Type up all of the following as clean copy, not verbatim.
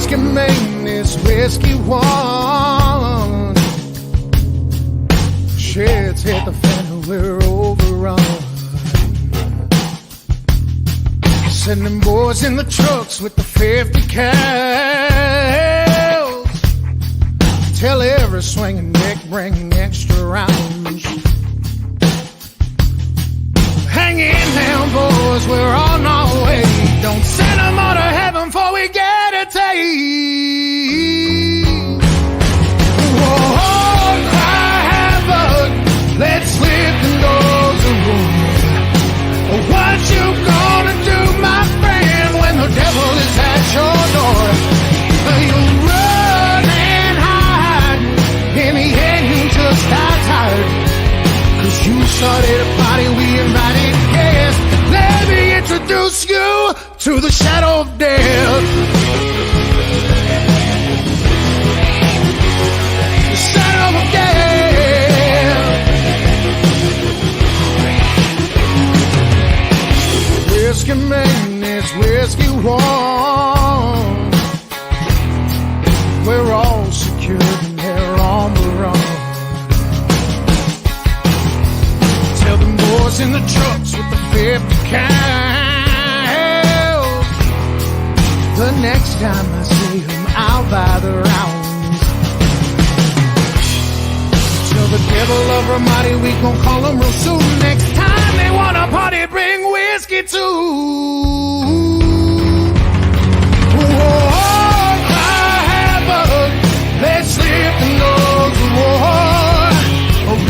Whiskey Maine is whiskey one. Shit's hit the fan, we're overrun. Sending boys in the trucks with the 50 cals. Tell every swinging dick bring extra rounds. Hang in now, boys, we're on our way. Don't send them all to heaven before we get a taste. Whoa, cry havoc, let's slip the doors of room. What you gonna do, my friend, when the devil is at your door? You run and hide, in the end you just got tired. Cause you started a party, we invited guests. Let me introduce you to the shadow of death. The shadow of death. Whiskey Maine is whiskey one. We're all secured and they're on the run. Tell them boys in the trucks with the 50 cals. The next time I see them, I'll buy the rounds. Tell the devil of Ramadi we gon' call them real soon. Next time they wanna party, bring whiskey too. Whoa, cry havoc, let's slip the nose of war.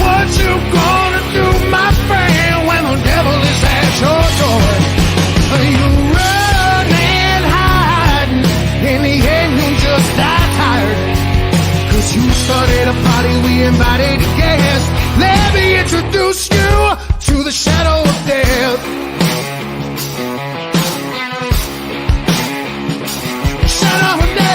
What you gonna do, my friend, when the devil is at your door? You run and hide, in the end you just die tired. Cause you started a party, we invited guests. Let me introduce you to the shadow of death. Shadow of death.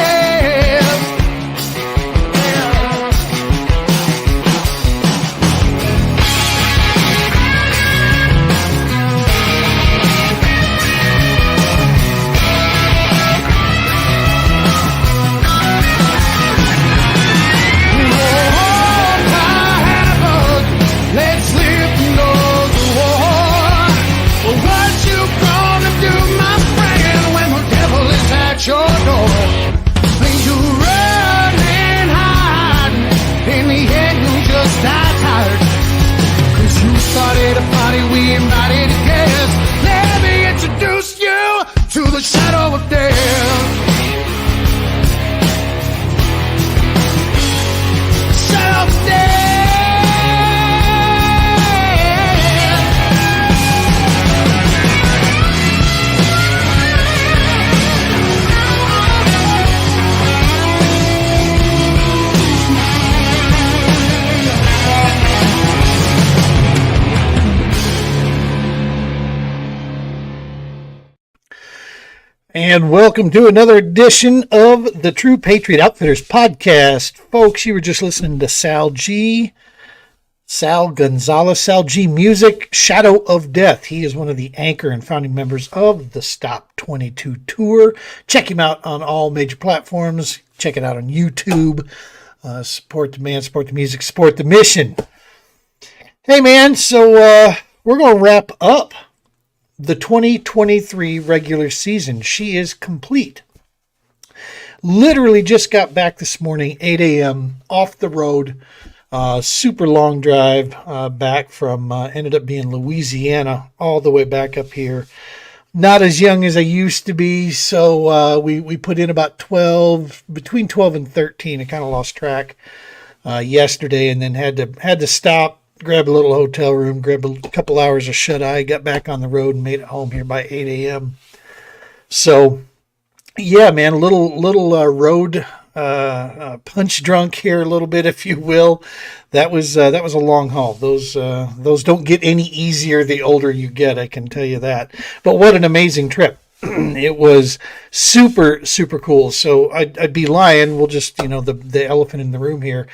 Let's live the nose of war. What you gonna do, my friend, when the devil is at your door? You run and hide, in the end you just die tired. Cause you started a party, we invited guests. Let me introduce you to the shadow of death. Shadow of death. And welcome to another edition of the True Patriot Outfitters podcast. Folks, you were just listening to Sal G Music, Shadow of Death. He is one of the anchor and founding members of the Stop 22 Tour. Check him out on all major platforms. Check it out on YouTube. Support the man, support the music, support the mission. Hey, man, so we're going to wrap up the 2023 regular season. She is complete. Literally just got back this morning, 8 a.m., off the road. Super long drive back from, ended up being Louisiana, all the way back up here. Not as young as I used to be, so we put in about between 12 and 13. I kind of lost track yesterday, and then had to stop, grab a little hotel room, grab a couple hours of shut-eye, got back on the road and made it home here by 8 a.m. So, yeah, man, a little road punch drunk here a little bit, if you will. That was a long haul. Those don't get any easier the older you get, I can tell you that. But what an amazing trip. It was super, super cool. So I'd be lying. We'll just, the elephant in the room here.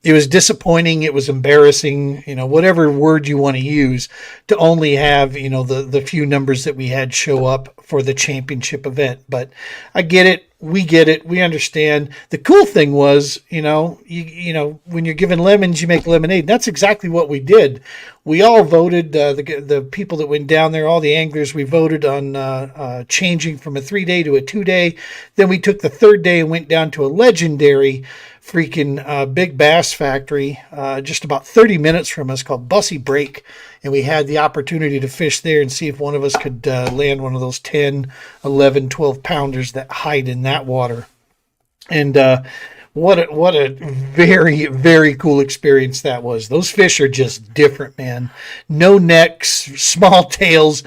it was disappointing. It was embarrassing, whatever word you want to use, to only have, the few numbers that we had show up for the championship event. But I get it. We get it. We understand. The cool thing was, when you're given lemons, you make lemonade. That's exactly what we did. We all voted, the people that went down there, all the anglers, we voted on changing from a 3-day to a 2-day. Then we took the third day and went down to a legendary freaking big bass factory just about 30 minutes from us called Bussy Break. And we had the opportunity to fish there and see if one of us could land one of those 10, 11, 12 pounders that hide in that water. And what a very, very cool experience that was. Those fish are just different, man. No necks, small tails,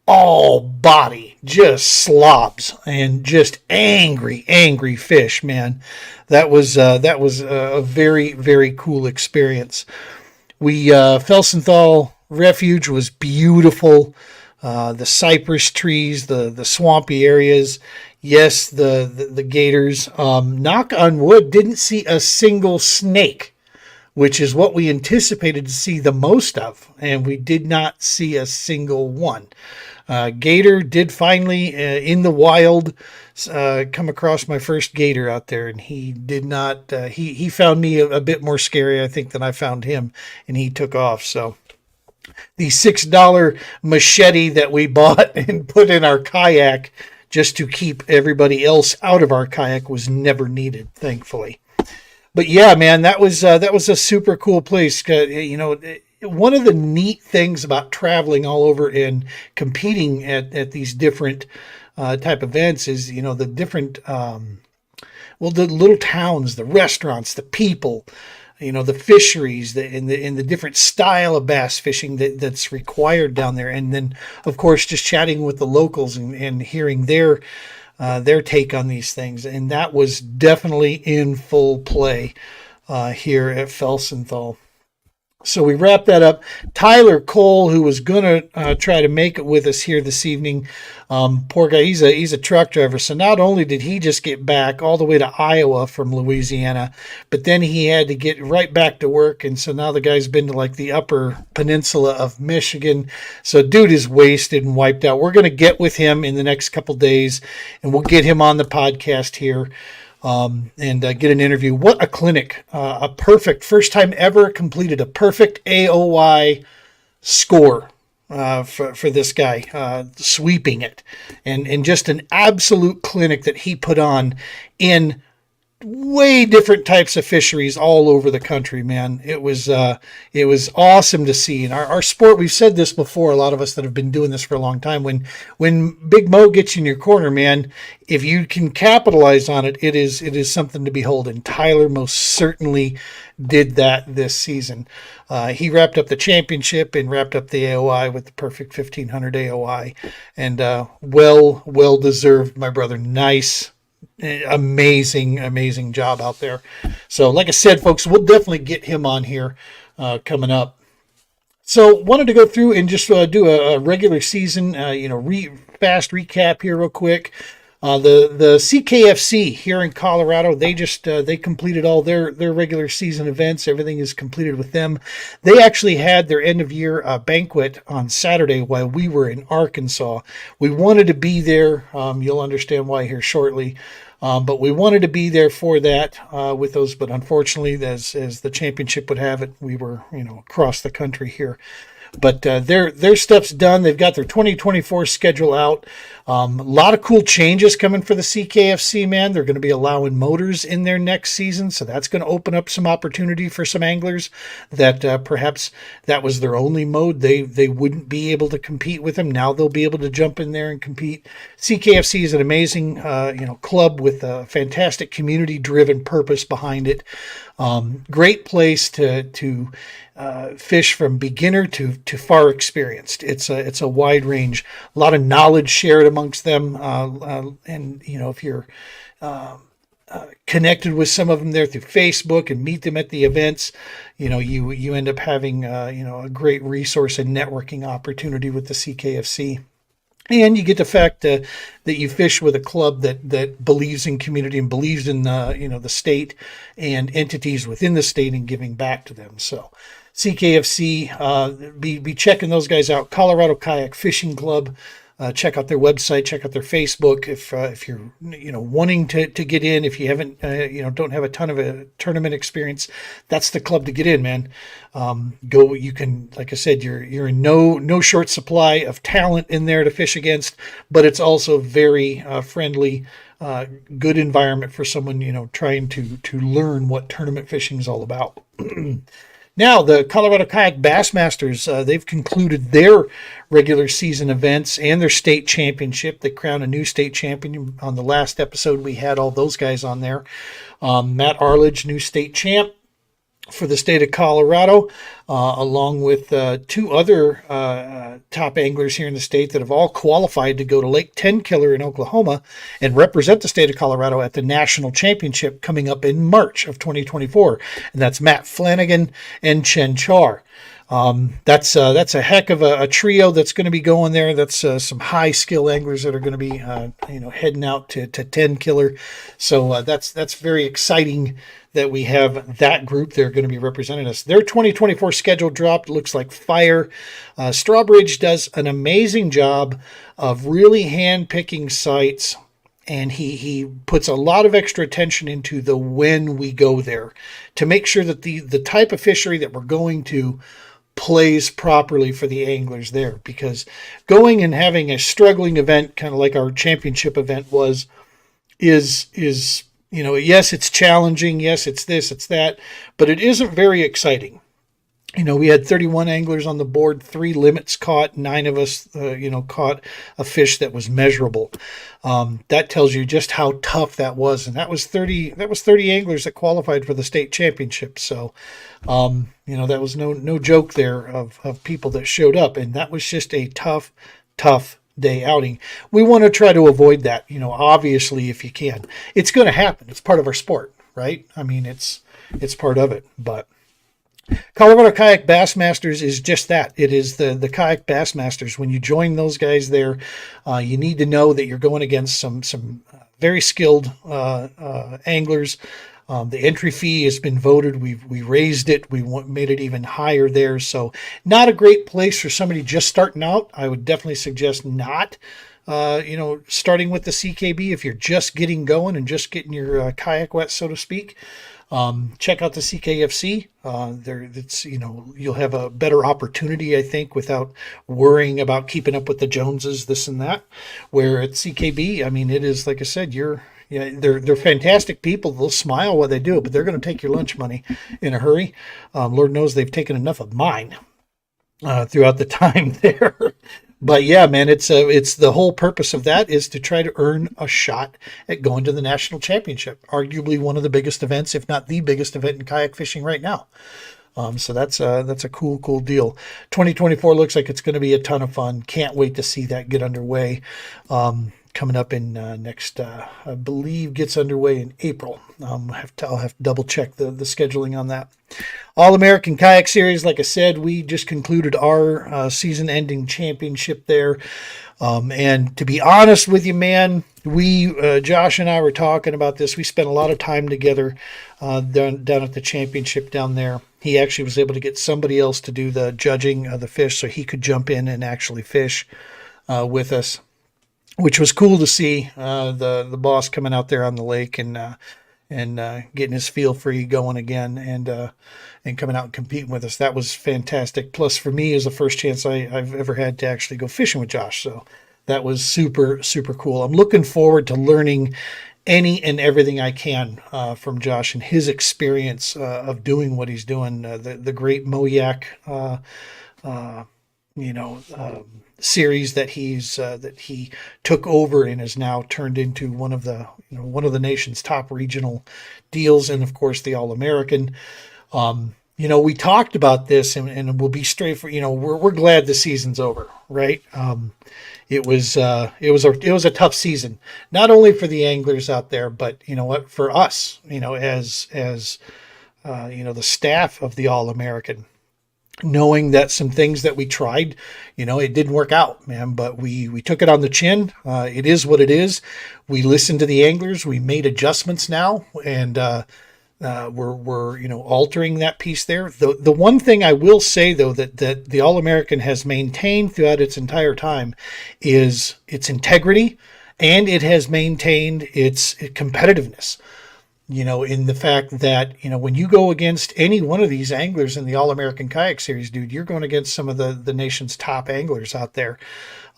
all body, just slobs, and just angry fish, man. That was a very, very cool experience. Felsenthal Refuge was beautiful. The cypress trees, the swampy areas. Yes, the gators. Knock on wood, didn't see a single snake, which is what we anticipated to see the most of, and we did not see a single one. Gator did finally, in the wild, come across my first gator out there, and he did not, he found me a bit more scary, I think, than I found him, and he took off. So the $6 machete that we bought and put in our kayak just to keep everybody else out of our kayak was never needed, thankfully. But yeah, man, that was a super cool place. One of the neat things about traveling all over and competing at these different type events is, the different, the little towns, the restaurants, the people, the fisheries, and the different style of bass fishing that's required down there. And then, of course, just chatting with the locals and hearing their take on these things. And that was definitely in full play here at Felsenthal. So we wrapped that up. Tyler Cole, who was going to try to make it with us here this evening, poor guy, he's a truck driver. So not only did he just get back all the way to Iowa from Louisiana, but then he had to get right back to work. And so now the guy's been to like the upper peninsula of Michigan. So dude is wasted and wiped out. We're going to get with him in the next couple days, and we'll get him on the podcast here. And get an interview. What a clinic. A perfect, first time ever completed a perfect AOY score for this guy, sweeping it. And just an absolute clinic that he put on in way different types of fisheries all over the country, man. It was awesome to see. And our sport, we've said this before, a lot of us that have been doing this for a long time, when Big Mo gets you in your corner, man, if you can capitalize on it, it is something to behold. And Tyler most certainly did that this season. He wrapped up the championship and wrapped up the AOI with the perfect 1500 AOI, and well deserved, my brother. Nice. Amazing job out there. So like I said, folks, we'll definitely get him on here coming up. So wanted to go through and just do a regular season, fast recap here real quick. The CKFC here in Colorado, they just they completed all their regular season events. Everything is completed with them. They actually had their end of year banquet on Saturday while we were in Arkansas. We wanted to be there. You'll understand why here shortly. But we wanted to be there for that with those. But unfortunately, as the championship would have it, we were across the country here. But their stuff's done. They've got their 2024 schedule out. A lot of cool changes coming for the CKFC, man. They're going to be allowing motors in there next season, so that's going to open up some opportunity for some anglers that perhaps that was their only mode. They wouldn't be able to compete with them. Now they'll be able to jump in there and compete. CKFC is an amazing club with a fantastic community-driven purpose behind it. Great place to fish from beginner to far experienced. It's a wide range, a lot of knowledge shared amongst them, and if you're connected with some of them there through Facebook and meet them at the events, you end up having a great resource and networking opportunity with the CKFC. And you get the fact that you fish with a club that believes in community and believes in the state and entities within the state and giving back to them. So CKFC, be checking those guys out. Colorado Kayak Fishing Club. Check out their website. Check out their Facebook. If you're wanting to get in, if you haven't don't have a ton of a tournament experience, that's the club to get in, man. Go. You can, like I said, you're in no short supply of talent in there to fish against, but it's also very friendly. Good environment for someone trying to learn what tournament fishing is all about. Now, the Colorado Kayak Bassmasters, they've concluded their regular season events and their state championship. They crowned a new state champion. On the last episode, we had all those guys on there. Matt Arledge, new state champ for the state of Colorado, along with two other top anglers here in the state that have all qualified to go to Lake Tenkiller in Oklahoma and represent the state of Colorado at the national championship coming up in March of 2024. And that's Matt Flanagan and Chen Char. That's a heck of a trio that's going to be going there. That's some high skill anglers that are going to be heading out to Tenkiller. So that's very exciting that we have that group. They're going to be representing us. Their 2024 schedule dropped. Looks like fire. Strawbridge does an amazing job of really hand-picking sites, and he puts a lot of extra attention into the when we go there to make sure that the type of fishery that we're going to plays properly for the anglers there. Because going and having a struggling event, kind of like our championship event is yes, it's challenging. Yes, it's this, it's that, but it isn't very exciting. We had 31 anglers on the board, 3 limits caught, 9 of us, caught a fish that was measurable. That tells you just how tough that was. And that was 30 anglers that qualified for the state championship. So, that was no joke there of people that showed up. And that was just a tough day outing. We want to try to avoid that, obviously, if you can. It's going to happen. It's part of our sport, right? I mean, it's part of it, but Colorado Kayak Bassmasters is just that. It is the Kayak Bassmasters. When you join those guys there, you need to know that you're going against some very skilled anglers. The entry fee has been voted. We raised it. We made it even higher there. So not a great place for somebody just starting out. I would definitely suggest not starting with the CKB if you're just getting going and just getting your kayak wet, so to speak. Check out the CKFC. You'll have a better opportunity, I think, without worrying about keeping up with the Joneses, this and that. Where at CKB, I mean, it is, like I said, they're fantastic people. They'll smile while they do it, but they're going to take your lunch money in a hurry. Lord knows they've taken enough of mine throughout the time there. But yeah, man, it's the whole purpose of that is to try to earn a shot at going to the national championship, arguably one of the biggest events, if not the biggest event in kayak fishing right now. So that's a cool deal. 2024 looks like it's going to be a ton of fun. Can't wait to see that get underway. Coming up in next, I believe, gets underway in April. I'll have to double check the scheduling on that. All American Kayak Series, like I said, we just concluded our season-ending championship there. And to be honest with you, man, Josh and I were talking about this. We spent a lot of time together down at the championship down there. He actually was able to get somebody else to do the judging of the fish so he could jump in and actually fish with us, which was cool to see. The boss coming out there on the lake and getting his feel free going again and coming out and competing with us. That was fantastic. Plus, for me, is the first chance I've ever had to actually go fishing with Josh. So that was super cool. I'm looking forward to learning any and everything I can from Josh and his experience of doing what he's doing. The great Moyak series that he took over and has now turned into one of the nation's top regional deals, and of course the All-American. We talked about this, and we'll be straight for we're glad the season's over, right? It was a tough season, not only for the anglers out there, but for us, as the staff of the All-American. knowing that some things that we tried, it didn't work out, man, but we took it on the chin. It is what it is. We listened to the anglers. We made adjustments now, and we're altering that piece there. The one thing I will say though that the All-American has maintained throughout its entire time is its integrity, and it has maintained its competitiveness. In the fact that, when you go against any one of these anglers in the All-American Kayak Series, dude, you're going against some of the nation's top anglers out there.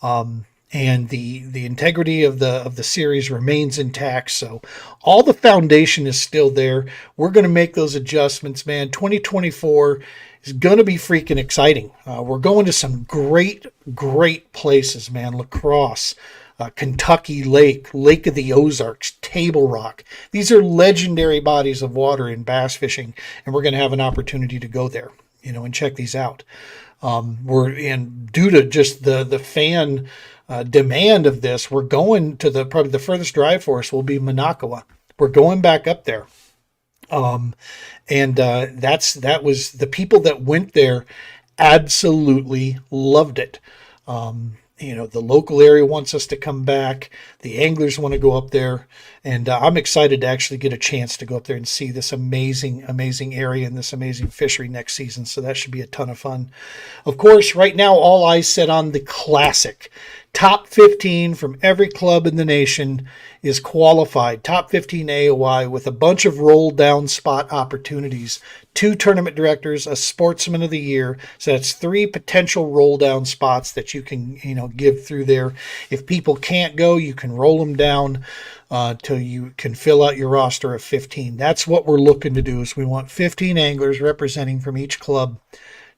And the integrity of the series remains intact. So all the foundation is still there. We're going to make those adjustments, man. 2024 is going to be freaking exciting. We're going to some great places, man. La Crosse, Kentucky Lake of the Ozarks, Table Rock. These are legendary bodies of water in bass fishing, and we're going to have an opportunity to go there, and check these out. And due to just the fan demand of this, we're going to probably the furthest drive for us will be Minocqua. We're going back up there. That was the people that went there absolutely loved it. The local area wants us to come back. The anglers want to go up there. And I'm excited to actually get a chance to go up there and see this amazing area and this amazing fishery next season. So that should be a ton of fun. Of course, right now, all eyes set on the Classic. Top 15 from every club in the nation is qualified. Top 15 AOI with a bunch of roll down spot opportunities. 2 tournament directors, a sportsman of the year. So that's 3 potential roll down spots that you can, give through there. If people can't go, you can roll them down till you can fill out your roster of 15. That's what we're looking to do. Is we want 15 anglers representing from each club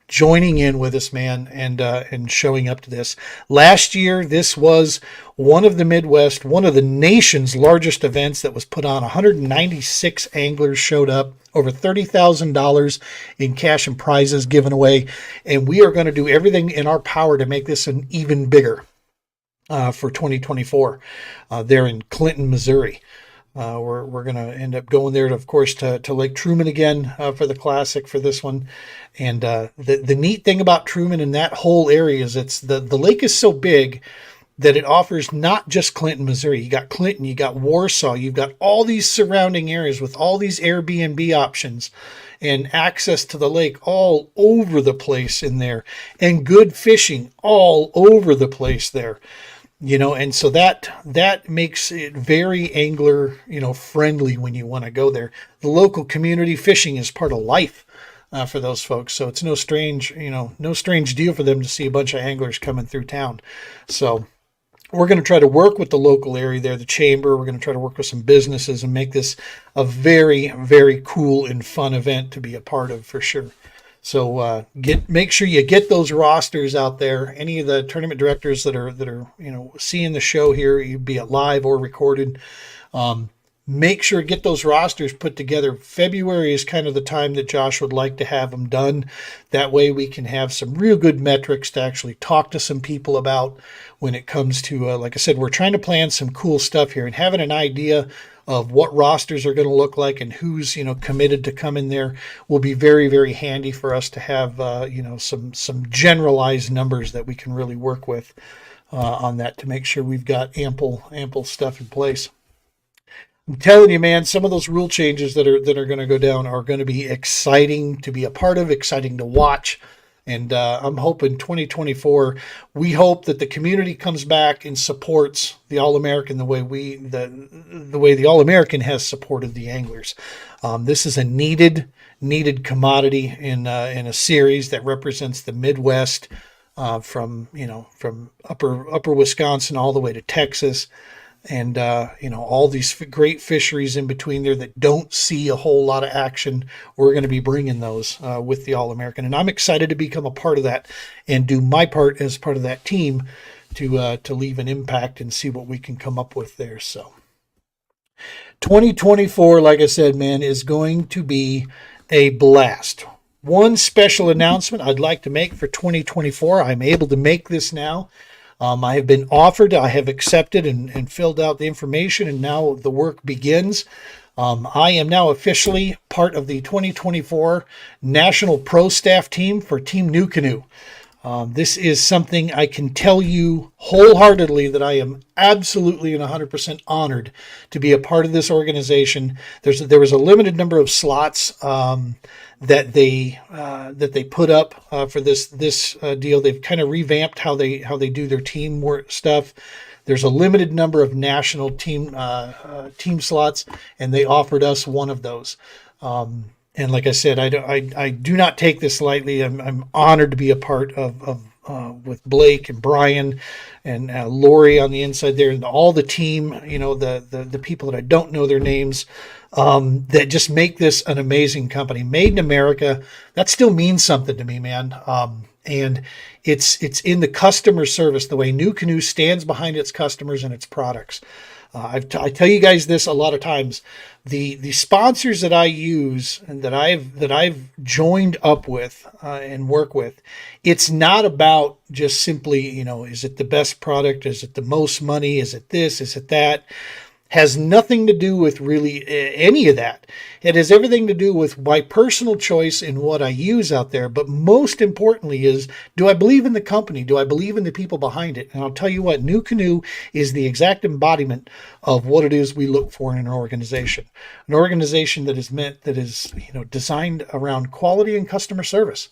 joining in with us, man, and showing up to this. Last year, this was one of the Midwest, one of the nation's largest events that was put on. 196 anglers showed up, over $30,000 in cash and prizes given away, and we are going to do everything in our power to make this an even bigger for 2024 there in Clinton, Missouri. We're going to end up going there, of course, to Lake Truman again for the Classic for this one. And the neat thing about Truman and that whole area is it's the lake is so big that it offers not just Clinton, Missouri. You got Clinton, you got Warsaw, you've got all these surrounding areas with all these Airbnb options and access to the lake all over the place in there, and good fishing all over the place there. And so that makes it very angler, friendly when you want to go there. The local community fishing is part of life for those folks. So it's no strange deal for them to see a bunch of anglers coming through town. So we're going to try to work with the local area there, the chamber. We're going to try to work with some businesses and make this a very, very cool and fun event to be a part of for sure. So make sure you get those rosters out there. Any of the tournament directors that are seeing the show here, be it live or recorded, make sure to get those rosters put together. February is kind of the time that Josh would like to have them done. That way we can have some real good metrics to actually talk to some people about when it comes to, like I said, we're trying to plan some cool stuff here, and having an idea of what rosters are going to look like and who's committed to come in there will be very, very handy for us to have some generalized numbers that we can really work with on that to make sure we've got ample stuff in place. I'm telling you, man, some of those rule changes that are going to go down are going to be exciting to be a part of, exciting to watch. And I'm hoping 2024, we hope that the community comes back and supports the All-American the way the All-American has supported the anglers. This is a needed commodity in a series that represents the Midwest, from upper Wisconsin all the way to Texas. And, all these great fisheries in between there that don't see a whole lot of action. We're going to be bringing those with the All-American. And I'm excited to become a part of that and do my part as part of that team to leave an impact and see what we can come up with there. So 2024, like I said, man, is going to be a blast. One special announcement I'd like to make for 2024. I'm able to make this now. I have been offered, I have accepted and filled out the information, and now the work begins. I am now officially part of the 2024 National Pro Staff Team for Team New Canoe. This is something I can tell you wholeheartedly that I am absolutely and 100% honored to be a part of this organization. There was a limited number of slots that they put up for this deal. They've kind of revamped how they do their team work stuff. There's a limited number of national team slots, and they offered us one of those. And like I said, I do not take this lightly. I'm honored to be a part of with Blake and Brian and Lori on the inside there, and all the team. The people that I don't know their names, that just make this an amazing company. Made in America. That still means something to me, man. And it's in the customer service, the way New Canoe stands behind its customers and its products. I tell you guys this a lot of times. The sponsors that I use and that I've joined up with and work with, it's not about just simply, is it the best product? Is it the most money? Is it this? Is it that? Has nothing to do with really any of that. It has everything to do with my personal choice in what I use out there. But most importantly is, do I believe in the company? Do I believe in the people behind it? And I'll tell you what, New Canoe is the exact embodiment of what it is we look for in an organization. An organization that is designed around quality and customer service.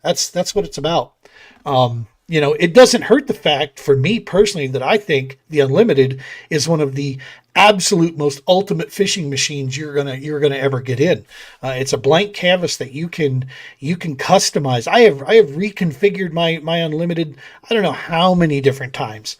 That's what it's about. It doesn't hurt the fact for me personally that I think the Unlimited is one of the absolute most ultimate fishing machines you're gonna ever get in. It's a blank canvas that you can customize. I have reconfigured my Unlimited, I don't know how many different times.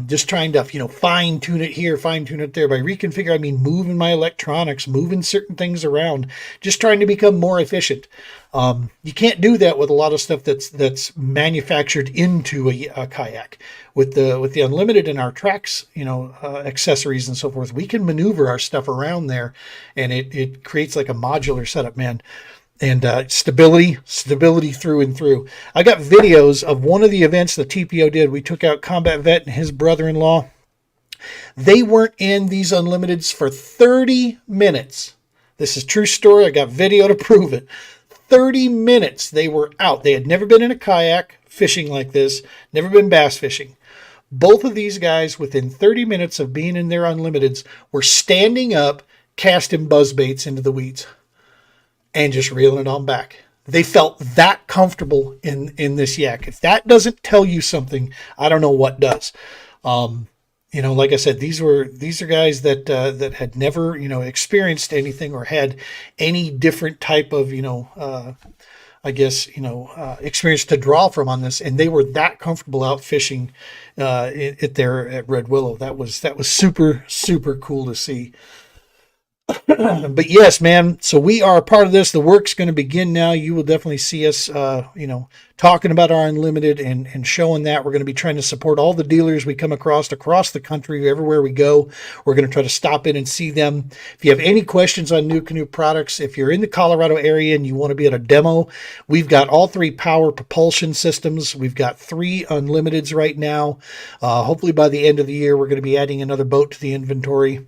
Just trying to fine tune it here, fine tune it there. By reconfigure, I mean moving my electronics, moving certain things around, just trying to become more efficient. You can't do that with a lot of stuff that's manufactured into a kayak. With the Unlimited and our tracks, accessories and so forth, we can maneuver our stuff around there, and it creates like a modular setup, man. And stability through and through. I got videos of one of the events the TPO did. We took out Combat Vet and his brother-in-law. They weren't in these Unlimiteds for 30 minutes. This is true story. I got video to prove it. 30 minutes they were out. They had never been in a kayak fishing like this, never been bass fishing. Both of these guys, within 30 minutes of being in their Unlimiteds, were standing up, casting buzzbaits into the weeds and just reeling it on back. They felt that comfortable in this yak. If that doesn't tell you something, I don't know what does. Like I said, these are guys that had never, experienced anything or had any different type of, experience to draw from on this, and they were that comfortable out fishing at Red Willow. That was super, super cool to see. But yes, man, so we are a part of this. The work's going to begin now. You will definitely see us, talking about our Unlimited and showing that. We're going to be trying to support all the dealers we come across the country, everywhere we go. We're going to try to stop in and see them. If you have any questions on New Canoe products, if you're in the Colorado area and you want to be at a demo, we've got all 3 power propulsion systems. We've got 3 Unlimiteds right now. Hopefully by the end of the year, we're going to be adding another boat to the inventory.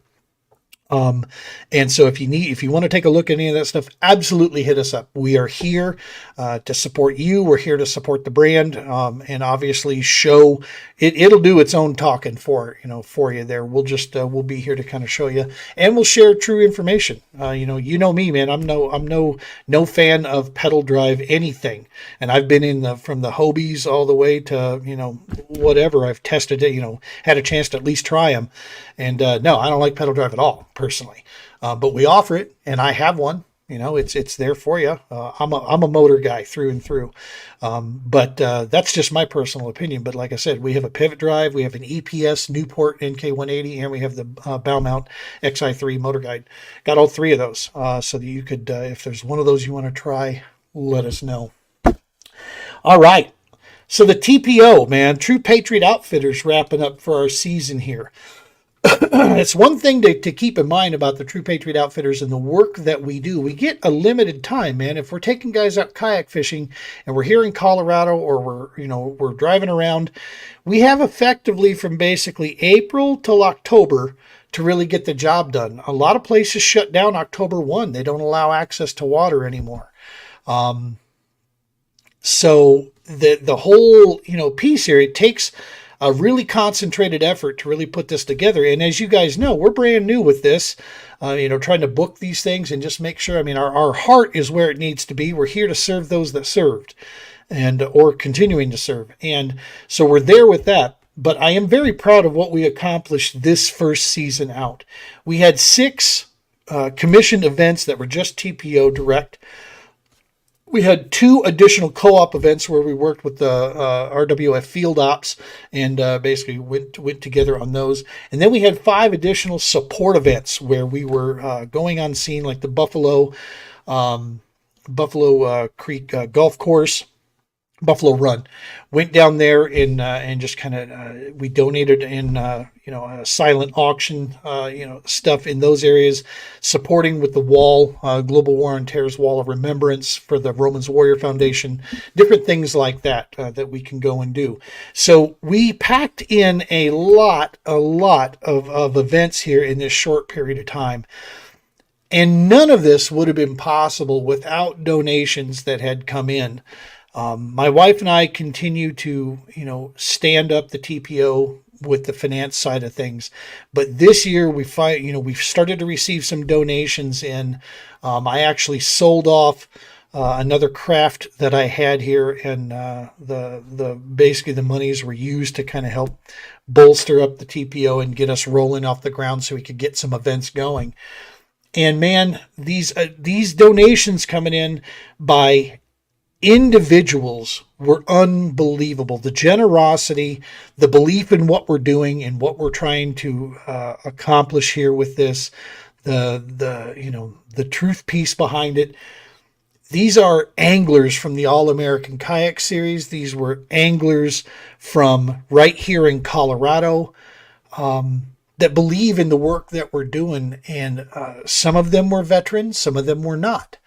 And so if you want to take a look at any of that stuff, absolutely hit us up. We are here to support you. We're here to support the brand, and obviously show it. It'll do its own talking for you there. We'll be here to kind of show you, and we'll share true information. Me, man. I'm no fan of pedal drive anything, and I've been from the Hobies all the way to whatever. I've tested it. Had a chance to at least try them, and no, I don't like pedal drive at all personally. But we offer it, and I have one. It's there for you. I'm a motor guy through and through. But that's just my personal opinion. But like I said, we have a pivot drive, we have an EPS Newport NK180, and we have the bow mount XI3 motor guide. Got all 3 of those, so that you could, if there's one of those you want to try, let us know. All right. So the TPO, man, True Patriot Outfitters, wrapping up for our season here. It's one thing to keep in mind about the True Patriot Outfitters and the work that we do. We get a limited time, man. If we're taking guys out kayak fishing and we're here in Colorado, or we're driving around, we have effectively from basically April till October to really get the job done. A lot of places shut down October 1. They don't allow access to water anymore. So the whole, piece here, it takes a really concentrated effort to really put this together. And as you guys know, we're brand new with this, trying to book these things and just make sure, our heart is where it needs to be. We're here to serve those that served or continuing to serve. And so we're there with that. But I am very proud of what we accomplished this first season out. We had 6 commissioned events that were just TPO direct. We had 2 additional co-op events where we worked with the RWF Field Ops and basically went together on those. And then we had 5 additional support events where we were going on scene, like the Buffalo Creek Golf Course, Buffalo Run. Went down there and just kind of we donated in a silent auction stuff in those areas, supporting with the wall, Global War on Terror's Wall of Remembrance for the Romans Warrior Foundation, different things like that that we can go and do. So we packed in a lot of events here in this short period of time. And none of this would have been possible without donations that had come in. My wife and I continue to, stand up the TPO with the finance side of things. But this year we've started to receive some donations in. I actually sold off another craft that I had here, and basically the monies were used to kind of help bolster up the TPO and get us rolling off the ground so we could get some events going. And man, these donations coming in by individuals were unbelievable. The generosity, the belief in what we're doing and what we're trying to accomplish here with this, the truth piece behind it. These are anglers from the All-American Kayak Series. These were anglers from right here in Colorado that believe in the work that we're doing. And some of them were veterans, some of them were not.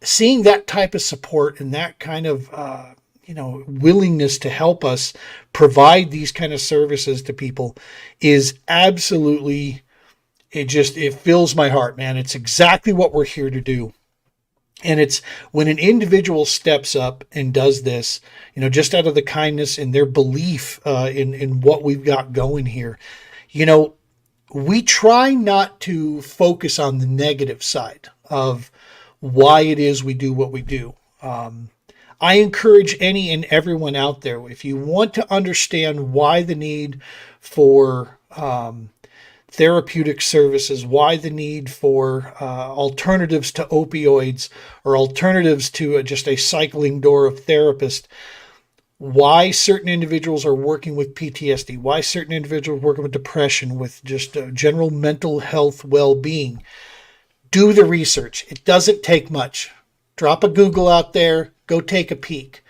Seeing that type of support and that kind of willingness to help us provide these kind of services to people is absolutely, it fills my heart, man. It's exactly what we're here to do. And it's when an individual steps up and does this, just out of the kindness and their belief in what we've got going here. We try not to focus on the negative side of why it is we do what we do. I encourage any and everyone out there, if you want to understand why the need for therapeutic services, why the need for alternatives to opioids or alternatives to just a cycling door of therapists, why certain individuals are working with PTSD, why certain individuals are working with depression, with just general mental health well-being. Do the research. It doesn't take much. Drop a Google out there. Go take a peek.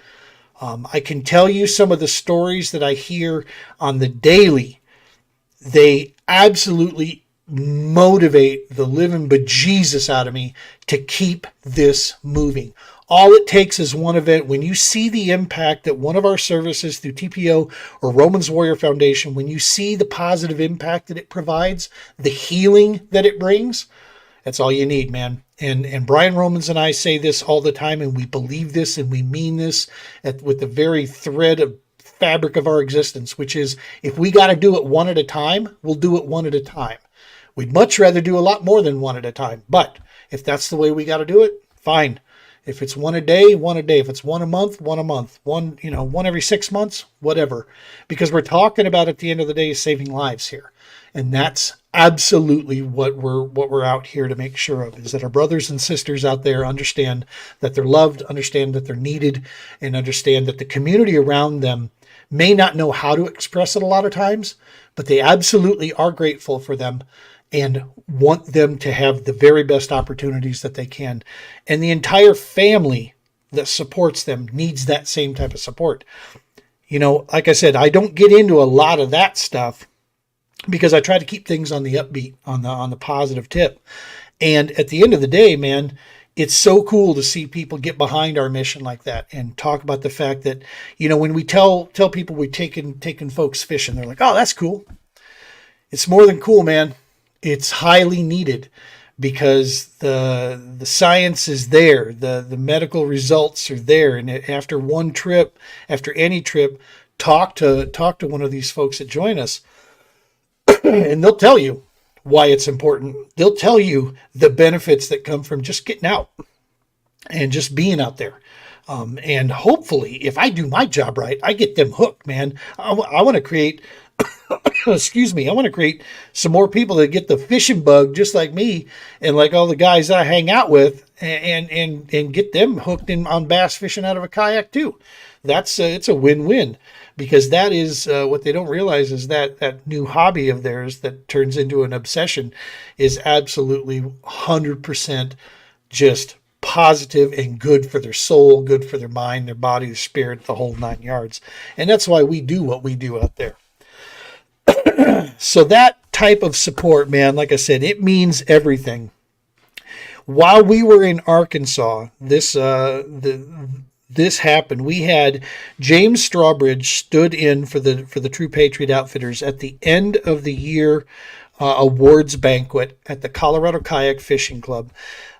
I can tell you some of the stories that I hear on the daily. They absolutely motivate the living bejesus out of me to keep this moving. All it takes is one event. When you see the impact that one of our services through TPO or Romans Warrior Foundation, when you see the positive impact that it provides, the healing that it brings, that's all you need, man. And Brian Romans and I say this all the time, and we believe this and we mean this with the very thread of fabric of our existence, which is if we got to do it one at a time, we'll do it one at a time. We'd much rather do a lot more than one at a time. But if that's the way we got to do it, fine. If it's one a day, one a day. If it's one a month, one a month. One every 6 months, whatever. Because we're talking about, at the end of the day, saving lives here. And that's absolutely what we're out here to make sure of, is that our brothers and sisters out there understand that they're loved, understand that they're needed, and understand that the community around them may not know how to express it a lot of times, but they absolutely are grateful for them and want them to have the very best opportunities that they can. And the entire family that supports them needs that same type of support. Like I said, I don't get into a lot of that stuff because I try to keep things on the upbeat, on the positive tip. And at the end of the day, man, it's so cool to see people get behind our mission like that and talk about the fact that, when we tell people we're taking folks fishing, they're like, oh, that's cool. It's more than cool, man. It's highly needed because the science is there, the medical results are there, and after one trip, after any trip, talk to one of these folks that join us, and they'll tell you why it's important. They'll tell you the benefits that come from just getting out and just being out there. And hopefully, if I do my job right, I get them hooked, man. I want to create, excuse me, I want to create some more people that get the fishing bug just like me and like all the guys that I hang out with, and get them hooked in on bass fishing out of a kayak too. It's a win-win, because that is what they don't realize is that new hobby of theirs that turns into an obsession is absolutely 100% just positive and good for their soul, good for their mind, their body, their spirit, the whole 9 yards. And that's why we do what we do out there. So that type of support, man, like I said, it means everything. While we were in Arkansas, this happened. We had James Strawbridge stood in for the True Patriot Outfitters at the end of the year awards banquet at the Colorado Kayak Fishing Club.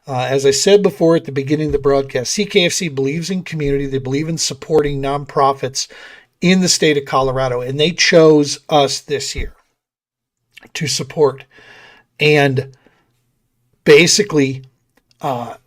As I said before at the beginning of the broadcast, CKFC believes in community. They believe in supporting nonprofits in the state of Colorado, and they chose us this year to support. And basically,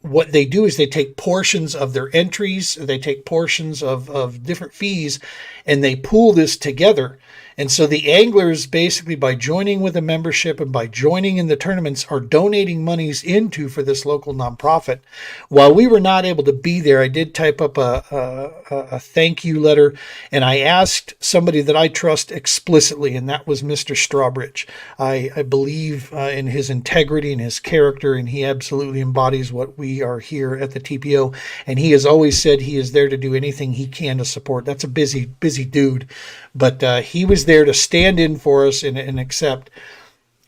what they do is they take portions of their entries, they take portions of different fees, and they pool this together. And so the anglers, basically by joining with a membership and by joining in the tournaments, are donating monies into for this local nonprofit. While we were not able to be there, I did type up a thank you letter, and I asked somebody that I trust explicitly, and that was Mr. Strawbridge. I believe in his integrity and his character, and he absolutely embodies what we are here at the TPO. And he has always said he is there to do anything he can to support. That's a busy dude, but he was there to stand in for us and accept.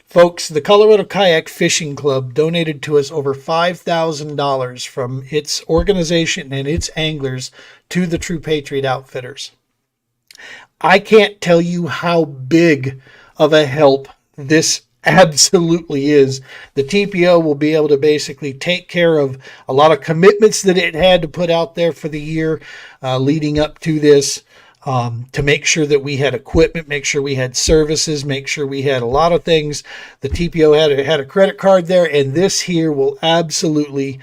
Folks, the Colorado Kayak Fishing Club donated to us over $5,000 from its organization and its anglers to the True Patriot Outfitters. I can't tell you how big of a help this absolutely is. The TPO will be able to basically take care of a lot of commitments that it had to put out there for the year leading up to this. To make sure that we had equipment, make sure we had services, make sure we had a lot of things. The TPO had a credit card there, and this here will absolutely,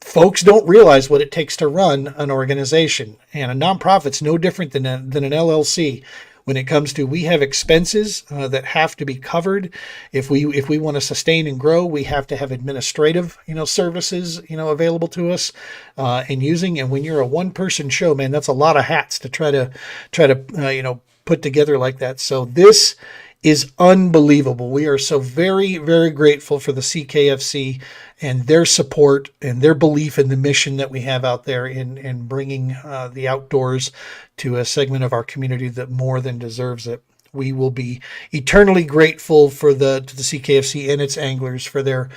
folks don't realize what it takes to run an organization, and a nonprofit's no different than an LLC. When it comes to, we have expenses that have to be covered. If we want to sustain and grow, we have to have administrative, services, available to us and using. And when you're a one-person show, man, that's a lot of hats to try to put together like that. So this is unbelievable. We are so very, very grateful for the CKFC and their support and their belief in the mission that we have out there in bringing the outdoors to a segment of our community that more than deserves it. We will be eternally grateful to the CKFC and its anglers for their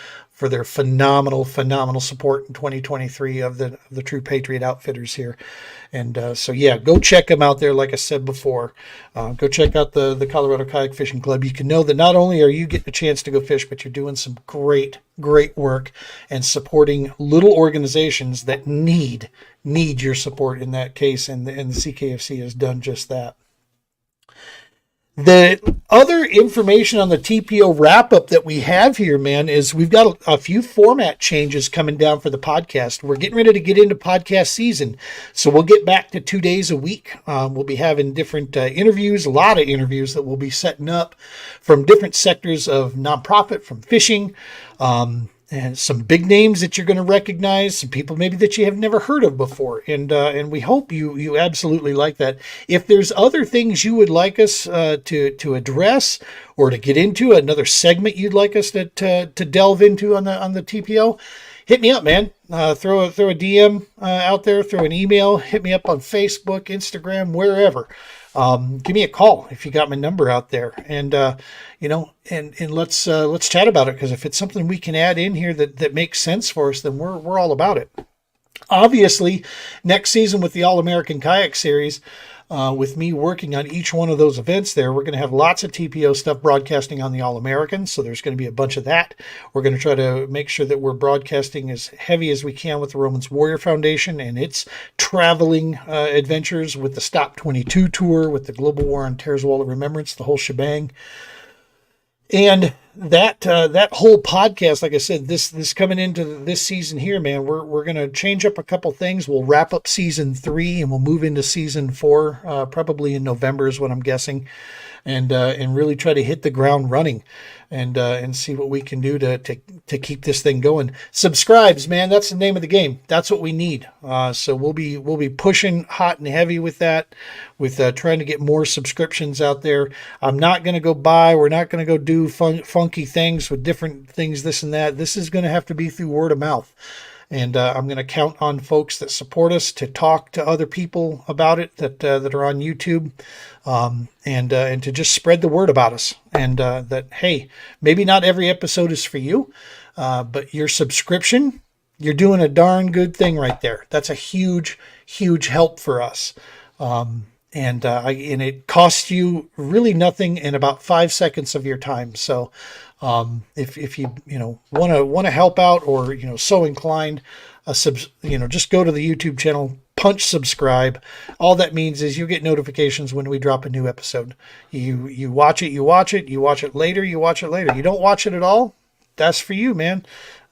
phenomenal support in 2023 of the True Patriot Outfitters here. And so go check them out there. Like I said before, go check out the Colorado Kayak Fishing Club. You can know that not only are you getting a chance to go fish, but you're doing some great work and supporting little organizations that need your support in that case. And the CKFC has done just that. The other information on the TPO wrap-up that we have here, man, is we've got a few format changes coming down for the podcast. We're getting ready to get into podcast season, so we'll get back to 2 days a week. We'll be having different interviews, a lot of interviews that we'll be setting up from different sectors of nonprofit, from fishing, and some big names that you're going to recognize, some people maybe that you have never heard of before. And we hope you absolutely like that. If there's other things you would like us to address or to get into, another segment you'd like us to delve into on the TPO, hit me up, man. Throw a DM out there, throw an email, hit me up on Facebook, Instagram, wherever. Give me a call if you got my number out there, and let's chat about it. Because if it's something we can add in here that makes sense for us, then we're all about it. Obviously, next season with the All-American Kayak Series, with me working on each one of those events there. We're going to have lots of TPO stuff broadcasting on the All-American, so there's going to be a bunch of that. We're going to try to make sure that we're broadcasting as heavy as we can with the Romans Warrior Foundation and its traveling adventures with the Stop 22 tour, with the Global War on Terror's Wall of Remembrance, the whole shebang. And that whole podcast, like I said, this coming into this season here, man, we're going to change up a couple things. We'll wrap up season 3 and we'll move into season 4, probably in November is what I'm guessing, and really try to hit the ground running and see what we can do to keep this thing going. Subscribes, man, that's the name of the game. That's what we need. So we'll be pushing hot and heavy with that, with trying to get more subscriptions out there. I'm not going to go buy. We're not going to go do funky things with different things, this and that. This is going to have to be through word of mouth. And I'm going to count on folks that support us to talk to other people about it that are on YouTube, and to just spread the word about us. And that, hey, maybe not every episode is for you, but your subscription, you're doing a darn good thing right there. That's a huge, huge help for us. And it costs you really nothing in about 5 seconds of your time. So if you want to help out, or so inclined, just go to the YouTube channel, punch subscribe. All that means is you get notifications when we drop a new episode. You watch it, you watch it later, you don't watch it at all. That's for you, man.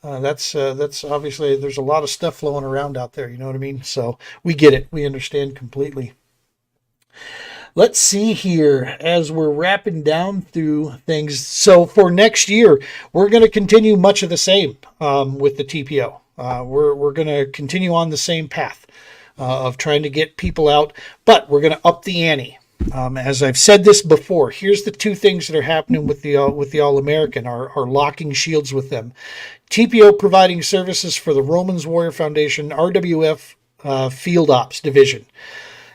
That's obviously, there's a lot of stuff flowing around out there. You know what I mean? So we get it. We understand completely. Let's see here as we're wrapping down through things. So for next year, we're going to continue much of the same with the TPO. We're going to continue on the same path of trying to get people out, but we're going to up the ante. As I've said this before, here's the 2 things that are happening with the All-American, are locking shields with them. TPO providing services for the Romans Warrior Foundation RWF Field Ops Division.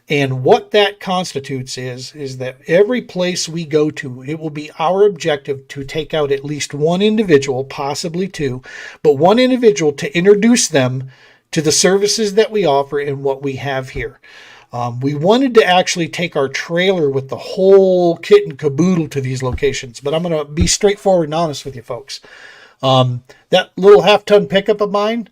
And what that constitutes is that every place we go to, it will be our objective to take out at least one individual, possibly 2, but one individual, to introduce them to the services that we offer and what we have here. We wanted to actually take our trailer with the whole kit and caboodle to these locations, but I'm going to be straightforward and honest with you folks. That little half-ton pickup of mine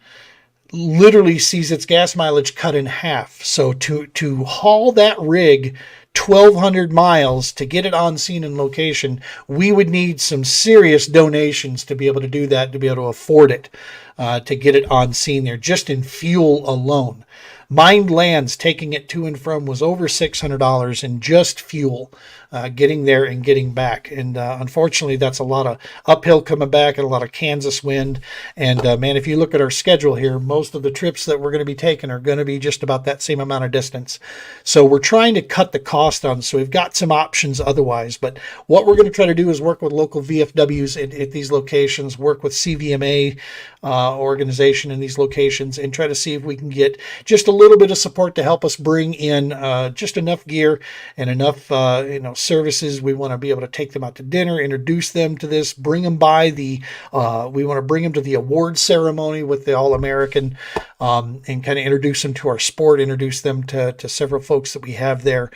literally sees its gas mileage cut in half. So to haul that rig 1,200 miles to get it on scene and location, we would need some serious donations to be able to do that, to be able to afford it, to get it on scene there, just in fuel alone. Mined Lands, taking it to and from, was over $600 in just fuel, getting there and getting back. And unfortunately, that's a lot of uphill coming back and a lot of Kansas wind. And man, if you look at our schedule here, most of the trips that we're going to be taking are going to be just about that same amount of distance. So we're trying to cut the cost on. So we've got some options otherwise. But what we're going to try to do is work with local VFWs at these locations, work with CVMA organization in these locations, and try to see if we can get just a little bit of support to help us bring in just enough gear and enough services. We want to be able to take them out to dinner, introduce them to this, bring them by we want to bring them to the award ceremony with the All-American, and kind of introduce them to our sport, introduce them to several folks that we have there,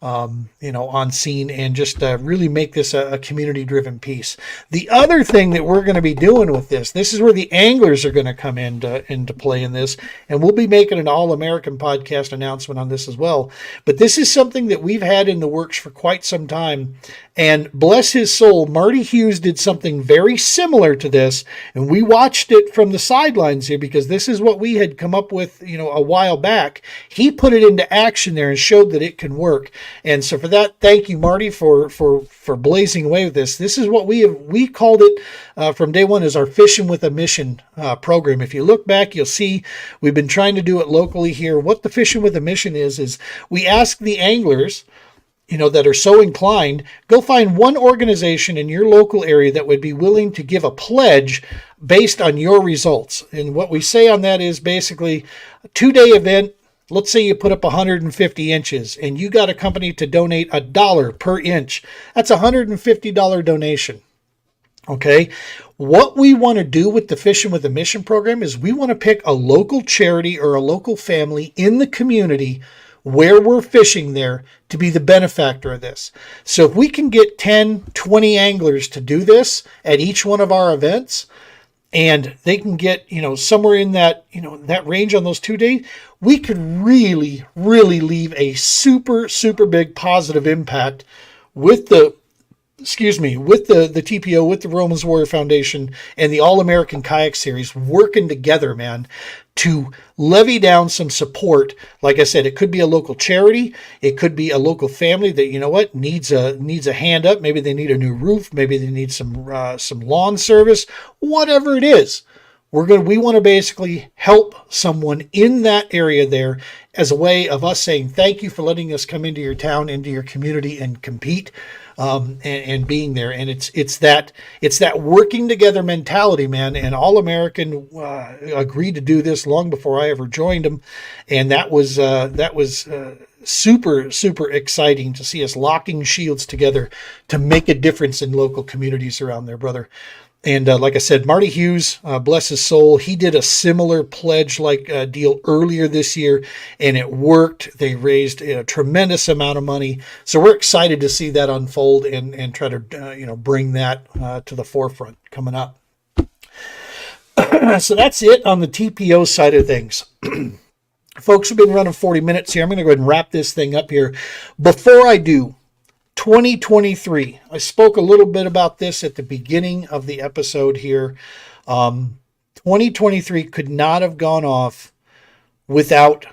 on scene, and just really make this a community-driven piece. The other thing that we're going to be doing with this is where the anglers are going to come into play in this, and we'll be making an All-American podcast announcement on this as well. But this is something that we've had in the works for quite some time, and bless his soul, Marty Hughes did something very similar to this, and we watched it from the sidelines here because this is what we had come up with, a while back. He put it into action there and showed that it can work. And so for that, thank you, Marty, for blazing away with this. This is what we called it from day one as our Fishing with a Mission program. If you look back, you'll see we've been trying to do it locally here. What the Fishing with a Mission is we ask the anglers, that are so inclined, go find one organization in your local area that would be willing to give a pledge based on your results. And what we say on that is basically a 2-day event. Let's say you put up 150 inches and you got a company to donate $1 per inch. That's a $150 donation. Okay. What we want to do with the Fishing with a Mission program is we want to pick a local charity or a local family in the community where we're fishing there to be the benefactor of this. So if we can get 10, 20 anglers to do this at each one of our events, and they can get, somewhere in that, that range on those 2 days, we could really, really leave a super, super big positive impact with the TPO, with the Romans Warrior Foundation and the All-American Kayak Series working together, man, to levy down some support. Like I said, it could be a local charity. It could be a local family that, needs a hand up. Maybe they need a new roof. Maybe they need some lawn service, whatever it is. We want to basically help someone in that area there as a way of us saying, thank you for letting us come into your town, into your community and compete. And being there, and it's that working together mentality, man. And All American agreed to do this long before I ever joined them, and that was super, super exciting to see us locking shields together to make a difference in local communities around there, brother. And like I said, Marty Hughes, bless his soul, he did a similar pledge-like deal earlier this year, and it worked. They raised a tremendous amount of money. So we're excited to see that unfold and try to bring that to the forefront coming up. So that's it on the TPO side of things. Folks, we've been running 40 minutes here. I'm going to go ahead and wrap this thing up here. Before I do, 2023. I spoke a little bit about this at the beginning of the episode here. 2023 could not have gone off without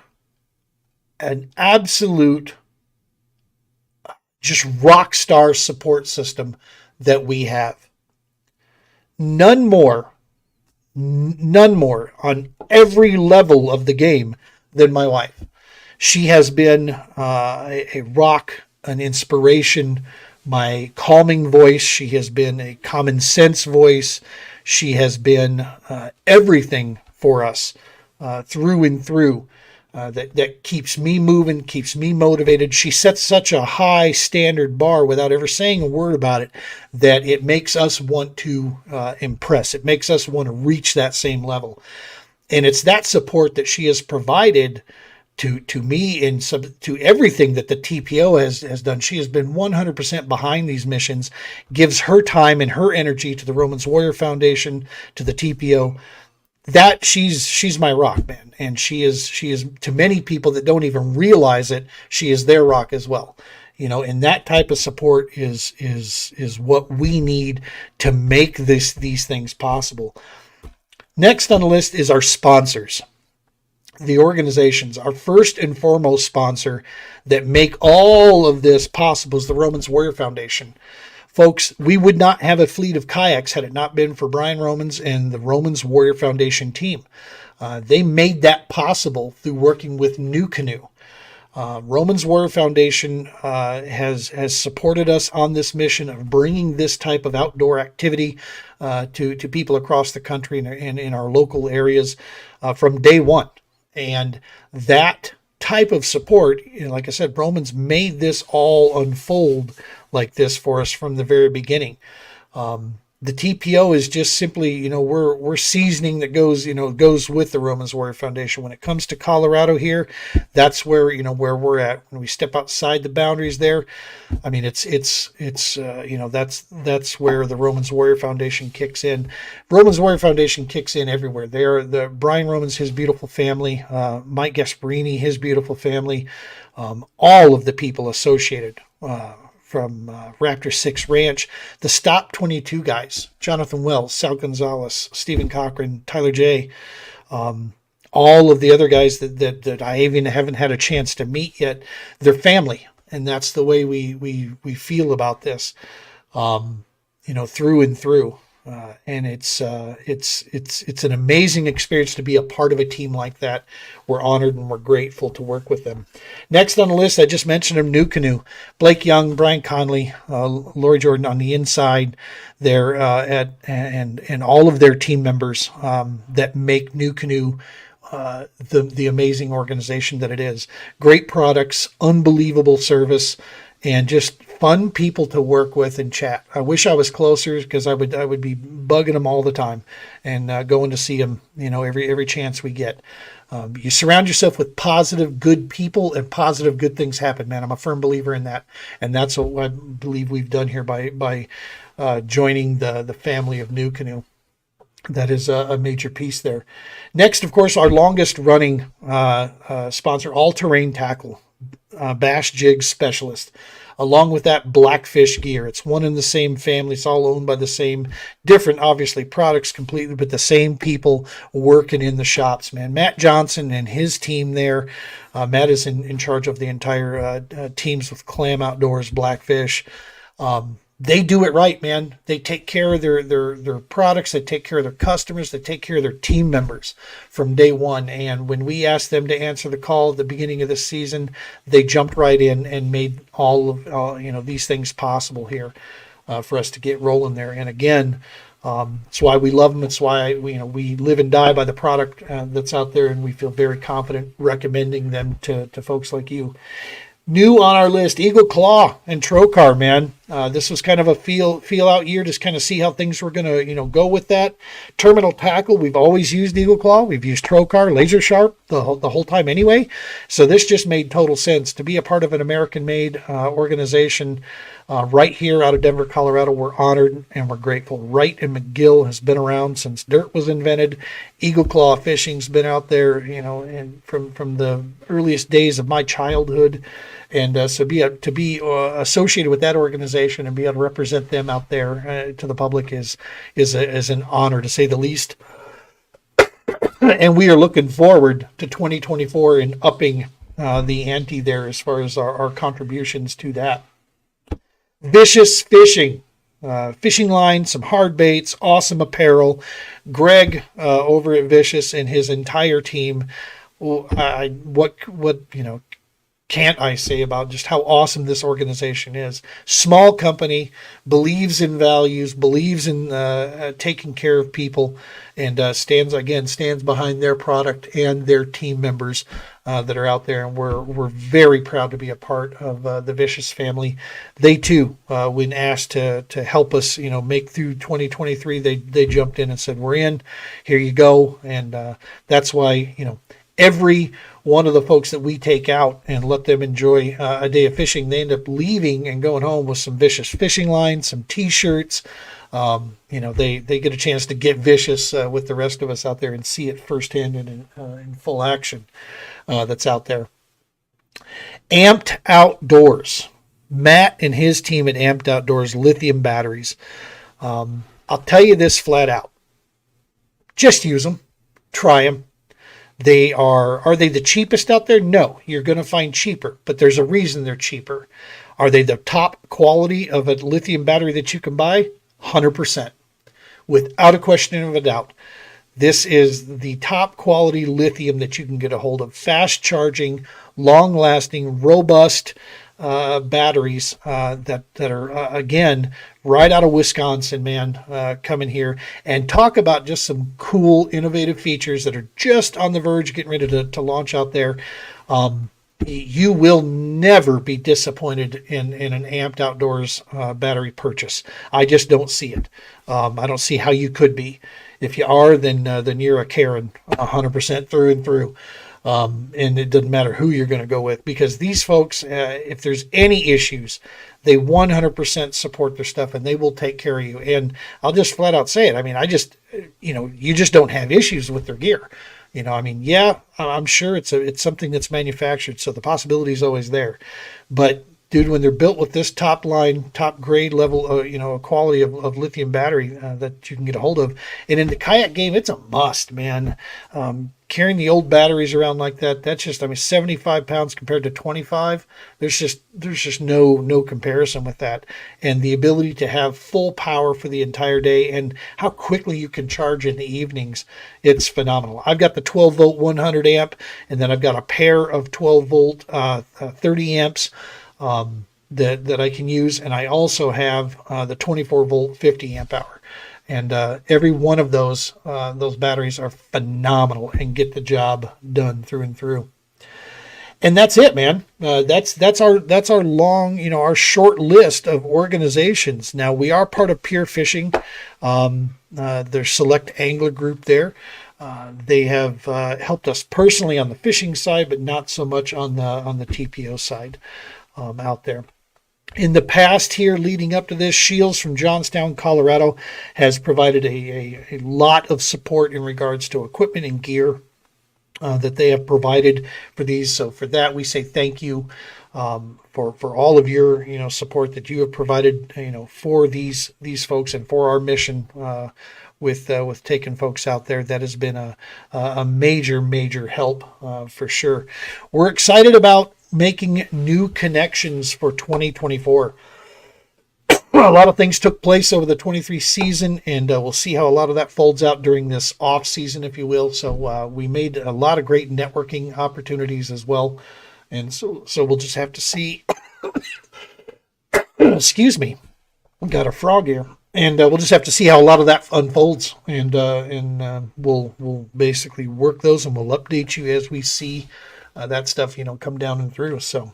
an absolute just rock star support system that we have. None more on every level of the game than my wife. She has been a rock, an inspiration, my calming voice. She has been a common sense voice. She has been everything for us through and through. That keeps me moving, keeps me motivated. She sets such a high standard bar without ever saying a word about it that it makes us want to impress. It makes us want to reach that same level. And it's that support that she has provided to me and to everything that the TPO has done. She has been 100% behind these missions, gives her time and her energy to the Romans Warrior Foundation, to the TPO. That she's my rock, man. And she is to many people that don't even realize it, she is their rock as well. And that type of support is what we need to make these things possible. Next on the list is our sponsors. The organizations. Our first and foremost sponsor that make all of this possible is the Romans Warrior Foundation. Folks, we would not have a fleet of kayaks had it not been for Brian Romans and the Romans Warrior Foundation team. They made that possible through working with New Canoe. Romans Warrior Foundation has supported us on this mission of bringing this type of outdoor activity to people across the country and in our local areas from day one. And that type of support, like I said, Romans made this all unfold like this for us from the very beginning. The TPO is just simply, we're seasoning that goes with the Romans Warrior Foundation. When it comes to Colorado here, that's where we're at. When we step outside the boundaries there, I mean, it's that's where the Romans Warrior Foundation kicks in. Romans Warrior Foundation kicks in everywhere. They are the Brian Romans, his beautiful family, Mike Gasparini, his beautiful family, all of the people associated, from Raptor 6 Ranch, the Stop 22 guys, Jonathan Wells, Sal Gonzalez, Stephen Cochran, Tyler J., all of the other guys that I even haven't had a chance to meet yet. They're family, and that's the way we feel about this, through and through. And it's an amazing experience to be a part of a team like that. We're honored and we're grateful to work with them. Next on the list, I just mentioned him, New Canoe. Blake Young, Brian Conley, Lori Jordan on the inside there, and all of their team members that make New Canoe the amazing organization that it is. Great products, unbelievable service, and just fun people to work with and chat. I wish I was closer because I would be bugging them all the time and going to see them, every chance we get. You surround yourself with positive, good people, and positive, good things happen, man. I'm a firm believer in that, and that's what I believe we've done here by joining the family of New Canoe. That is a major piece there. Next, of course, our longest running sponsor, All Terrain Tackle, Bass Jig Specialist. Along with that, Blackfish Gear. It's one and the same family. It's all owned by the same, different, obviously, products completely, but the same people working in the shops, man. Matt Johnson and his team there. Matt is in charge of the entire teams with Clam Outdoors, Blackfish. They do it right, man. They take care of their products. They take care of their customers. They take care of their team members from day one. And when we asked them to answer the call at the beginning of the season, they jumped right in and made all of these things possible here for us to get rolling there. And again, it's why we love them. It's why we live and die by the product that's out there, and we feel very confident recommending them to folks like you. New on our list, Eagle Claw and Trocar, man. This was kind of a feel out year, just kind of see how things were going to, go with that. Terminal tackle, we've always used Eagle Claw. We've used Trocar, Laser Sharp the whole time anyway. So this just made total sense to be a part of an American-made organization right here out of Denver, Colorado. We're honored and we're grateful. Wright and McGill has been around since dirt was invented. Eagle Claw fishing's been out there, and from the earliest days of my childhood. And so to be associated with that organization and be able to represent them out there to the public is an honor, to say the least. And we are looking forward to 2024 and upping the ante there as far as our contributions to that. Vicious Fishing. Fishing line, some hard baits, awesome apparel. Greg over at Vicious and his entire team. What can't I say about just how awesome this organization is? Small company, believes in values, believes in taking care of people, and stands behind their product and their team members that are out there. And we're very proud to be a part of the Vicious family. They too, when asked to help us, make through 2023, they jumped in and said, "We're in. Here you go." And that's why every one of the folks that we take out and let them enjoy a day of fishing, they end up leaving and going home with some Vicious fishing lines, some T-shirts. They get a chance to get vicious with the rest of us out there and see it firsthand and in full action that's out there. Amped Outdoors. Matt and his team at Amped Outdoors lithium batteries. I'll tell you this flat out. Just use them. Try them. Are they the cheapest out there? No, you're going to find cheaper, but there's a reason they're cheaper. Are they the top quality of a lithium battery that you can buy? 100%. Without a question of a doubt. This is the top quality lithium that you can get a hold of. Fast charging, long lasting, robust batteries that are, again, right out of Wisconsin, man, coming here. And talk about just some cool, innovative features that are just on the verge of getting ready to launch out there. You will never be disappointed in an Amped Outdoors battery purchase. I just don't see it. I don't see how you could be. If you are, then you're a Karen, 100% through and through. And it doesn't matter who you're going to go with, because these folks, if there's any issues, they 100% support their stuff and they will take care of you. And I'll just flat out say it. I mean, you just don't have issues with their gear. Yeah, I'm sure it's something that's manufactured, so the possibility is always there. But dude, when they're built with this top line, top grade level, quality of lithium battery that you can get a hold of, and in the kayak game, it's a must, man. Carrying the old batteries around like that's just, 75 pounds compared to 25. There's just no comparison with that. And the ability to have full power for the entire day and how quickly you can charge in the evenings, it's phenomenal. I've got the 12 volt 100 amp, and then I've got a pair of 12 volt 30 amps that I can use. And I also have the 24 volt 50 amp hour. And every one of those batteries are phenomenal and get the job done through and through. And that's it, man. That's our long, our short list of organizations. Now we are part of Pure Fishing, their select angler group there. They have helped us personally on the fishing side, but not so much on the TPO side out there. In the past here leading up to this, Shields from Johnstown, Colorado has provided a lot of support in regards to equipment and gear that they have provided for these. So for that, we say thank you for all of your support that you have provided for these folks and for our mission with taking folks out there. That has been a major help for sure. We're excited about making new connections for 2024. A lot of things took place over the 23 season, and we'll see how a lot of that folds out during this off season, if you will. So we made a lot of great networking opportunities as well, and so we'll just have to see. Excuse me, we got a frog here, and we'll just have to see how a lot of that unfolds, and we'll basically work those, and we'll update you as we see that stuff come down and through. So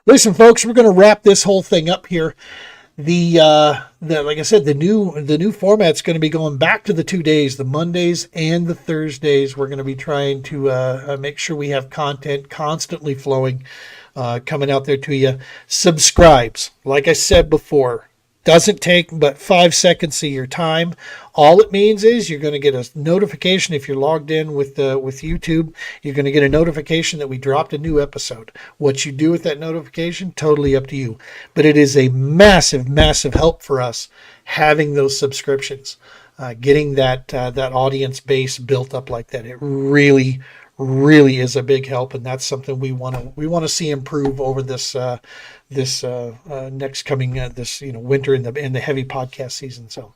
listen, folks, we're going to wrap this whole thing up here. The like I said, the new format's going to be going back to the 2 days, the Mondays and the Thursdays. We're going to be trying to make sure we have content constantly flowing, coming out there to you. Subscribes, like I said before, doesn't take but 5 seconds of your time. All it means is you're going to get a notification if you're logged in with YouTube. You're going to get a notification that we dropped a new episode. What you do with that notification, totally up to you. But it is a massive help for us having those subscriptions, getting that audience base built up like that. It really is a big help, and that's something we want to see improve over this next coming winter in the heavy podcast season. So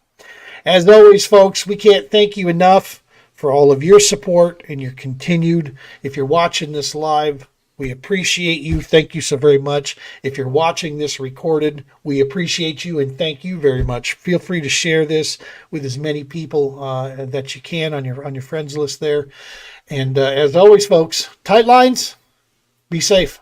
as always, folks, we can't thank you enough for all of your support and your continued. If you're watching this live, we appreciate you. Thank you so very much. If you're watching this recorded, we appreciate you and thank you very much. Feel free to share this with as many people that you can on your friends list there. And as always, folks, tight lines, be safe.